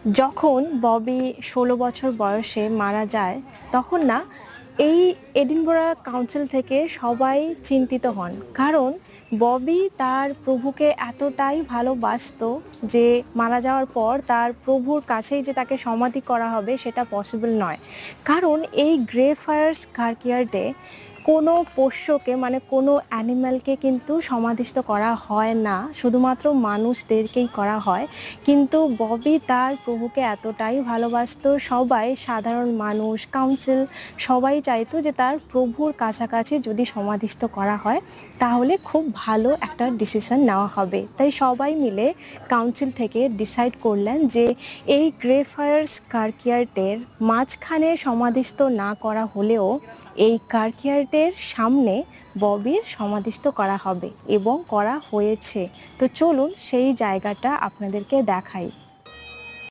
যখন ববি ১৬ বছর বয়সে মারা যায় তখন না এই এডিনবরা কাউন্সিল থেকে সবাই চিন্তিত হন। কারণ ববি তার প্রভুকে এতটাই ভালোবাসতো যে মারা যাওয়ার পর তার প্রভুর কাছেই যে তাকে সমাধি করা হবে সেটা পসিবল নয়। কারণ এই গ্রে ফায়ার্স কার্কিয়ার্ডে কোনো পোষ্যকে মানে কোনো অ্যানিম্যালকে কিন্তু সমাধিস্থ করা হয় না, শুধুমাত্র মানুষদেরকেই করা হয়। কিন্তু ববি তার প্রভুকে এতটাই ভালোবাসতো, সবাই সাধারণ মানুষ কাউন্সিল সবাই চাইতো যে তার প্রভুর কাছাকাছি যদি সমাধিস্থ করা হয় তাহলে খুব ভালো একটা ডিসিশন নেওয়া হবে। তাই সবাই মিলে কাউন্সিল থেকে ডিসাইড করলেন যে এই গ্রে ফায়ার্স কার্কিয়ার্ডের মাঝখানে সমাধিস্থ না করা হলেও এই কার্কিয়ার্ডের সামনে ববির সমাধিস্থ করা হবে এবং করা হয়েছে। তো চলুন সেই জায়গাটা আপনাদেরকে দেখাই।